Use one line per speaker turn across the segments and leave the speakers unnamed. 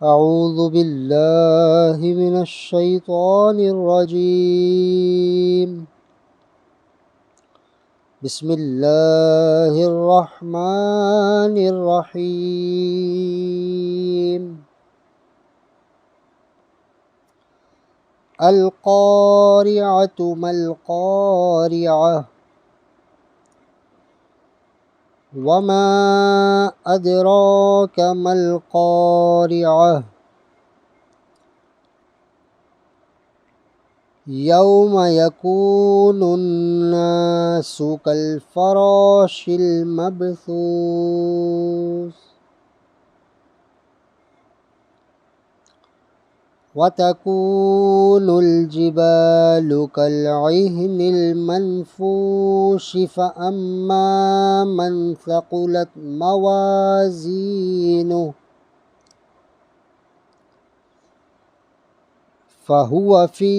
أعوذ بالله من الشيطان الرجيم. بسم الله الرحمن الرحيم. القارعة ما القارعة وما أدراك ما القارعة يوم يكون الناس كالفراش المبثوث وتكون الجبال كالعهن المنفوش فأما من ثقلت موازينه فهو في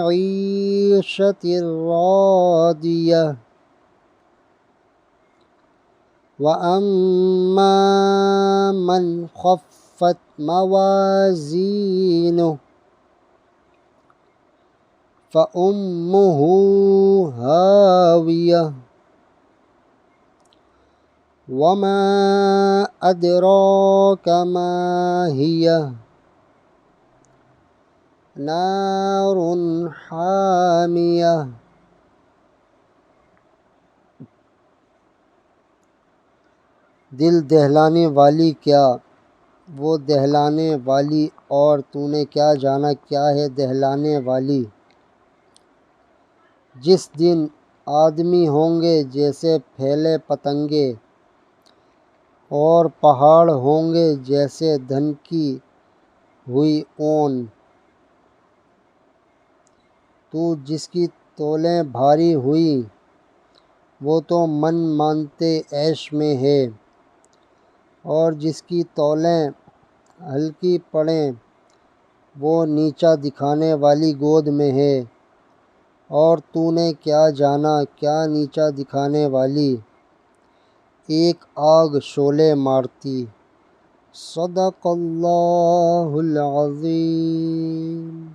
عيشة راضية وأما من خفت موازينه فأمه هاوية وما أدراك ما هي نار حامية. دل دہلانے والی کیا وہ دہلانے والی، اور تو نے کیا جانا کیا ہے دہلانے والی۔ جس دن آدمی ہوں گے جیسے پھیلے پتنگے، اور پہاڑ ہوں گے جیسے دھنکی ہوئی اون۔ تو جس کی تولیں بھاری ہوئی وہ تو من مانتے عیش میں ہے، اور جس کی تولیں ہلکی پڑیں وہ نیچا دکھانے والی گود میں ہے۔ اور تو نے کیا جانا کیا نیچا دکھانے والی، ایک آگ شعلے مارتی۔ صدق اللہ العظیم۔